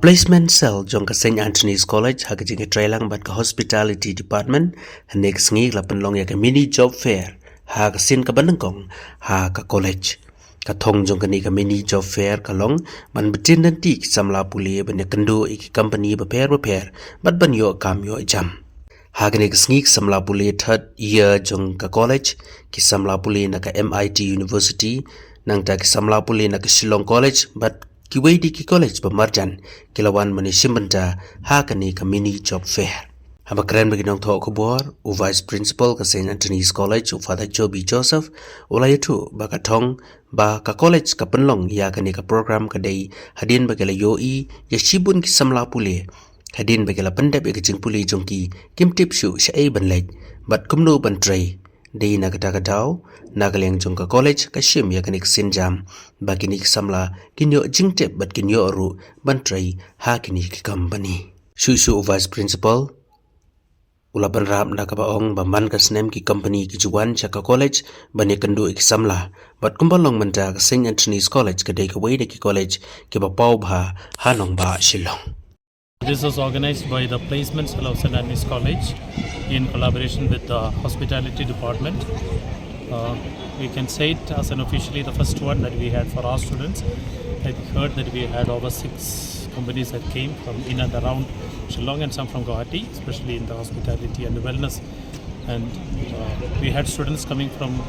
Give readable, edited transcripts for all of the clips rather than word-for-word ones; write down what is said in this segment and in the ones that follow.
Placement cell jong ka St. Anthony's College ha ka jing trailang bat ka hospitality department next ngi la pynlong ya ka mini job fair ha ka sin ka banangkong ha ka college ka thong jong ka ni ka mini job fair ka long man bitin nan ti samla pule ban kando ik company ba pair bat ban yo kam yo jam ha ka ni ka sneak samla pule third year jong ka college ki samla pule na ka MIT University nang ta ki samla pule na ka Shillong College but ki wedi ki college ba marjan kilawan mani simbanta ha kani ka mini job fair haba kren beginong tho ko bor u vice principal ka St. Anthony's College u Father Joby Joseph ulaitu ba ka thong ba ka college ka pynlong ya kani ka program ka dei hadin ba gela yoi ya shibun ki samla pule hadin ba gela pandap e ka jing pule jongki kimtip shu shai ban lej bat kumno ban tray dei na kata katao nagaleng jong ka college ka shim ya kanik sinjam ba kinik samla kinyo jingtep bat kinyo ru bantrai ha kinik company shu vice principal ula banram na ka baong ba man ka snem ki company ki juwan cha ka college bane kandu ik samla bat kumbalong manta ka St. Anthony's College ka dei ka wei ki college ki ba pau bha hanong ba Shillong. This was organized by the Placement Cell of St. Anthony's College in collaboration with the Hospitality Department. We can say it as an officially the first one that we had for our students. I heard that we had over 6 companies that came from in and around Shillong and some from Guwahati, especially in the hospitality and the wellness. And we had students coming from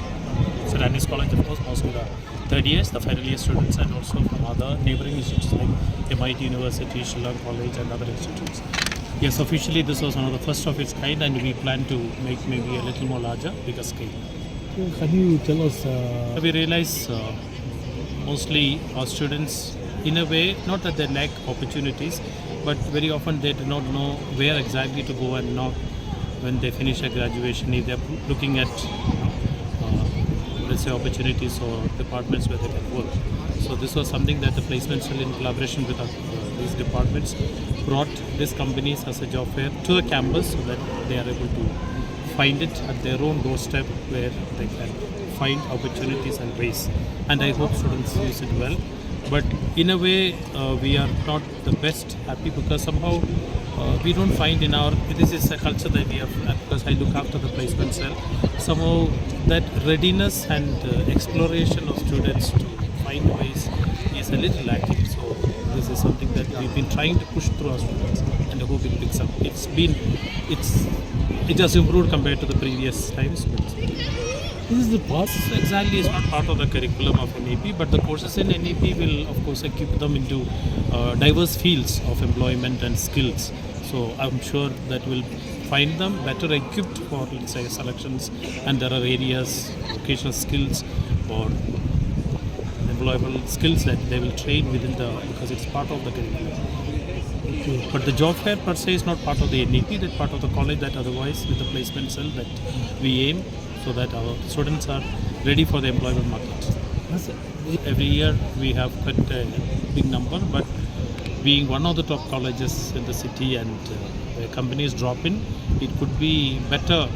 St. Anthony's College, of course, mostly the third years, the final year students, and also from other neighboring institutes like MIT University, Shillong College, and other institutes. Yes, officially this was one of the first of its kind, and we plan to make maybe a little more larger, bigger scale. Can you tell us? We realize mostly our students, in a way, not that they lack opportunities, but very often they do not know where exactly to go and not when they finish a graduation, if they're looking at let's say opportunities or departments where they can work. So this was something that the placement cell in collaboration with these departments brought these companies as a job fair to the campus so that they are able to find it at their own doorstep where they can find opportunities and ways. And I hope students use it well. But in a way, we are not the best happy because somehow we don't find in our, this is a culture that we have, because I look after the placement cell, somehow that readiness and exploration of students to find ways is a little lacking. So this is something that we've been trying to push through our students and I hope it picks up. It has improved compared to the previous times. This is the part. Exactly, it's not part of the curriculum of NAP, but the courses in NAP will of course equip them into diverse fields of employment and skills. So I'm sure that will find them better equipped for, let's say, selections, and there are areas, vocational skills or employable skills that they will train within because it's part of the curriculum. Okay. But the job fair per se is not part of the NAP, that's part of the college that otherwise with the placement cell that we aim so that our students are ready for the employment market. Every year we have quite a big number, but being one of the top colleges in the city and where companies drop in, it could be better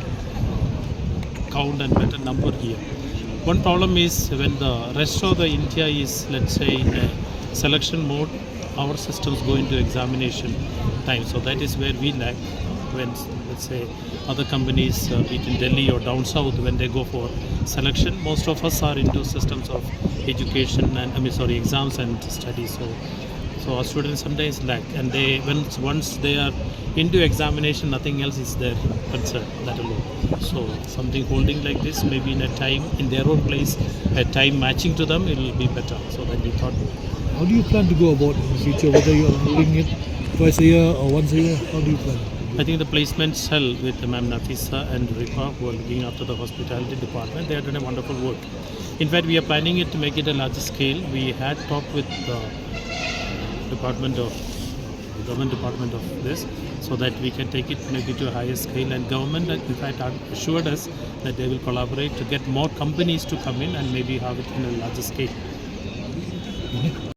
count and better number here. One problem is when the rest of the India is, let's say, in a selection mode, our systems go into examination time. So that is where we lack when, let's say, other companies, be it in Delhi or down south, when they go for selection, most of us are into systems of education and exams and studies. So our students sometimes lack, and once they are into examination, nothing else is their concern, that alone. So something holding like this, maybe in a time in their own place, a time matching to them, it will be better. So that we thought. How do you plan to go about in the future? Whether you are holding it twice a year or once a year, how do you plan? I think the placement cell with Ma'am Nafisa and Ripa, who are looking after the hospitality department, they have done a wonderful work. In fact, we are planning it to make it a larger scale. We had talked with the government department of this, so that we can take it maybe to a higher scale. And government, in fact, assured us that they will collaborate to get more companies to come in and maybe have it in a larger scale.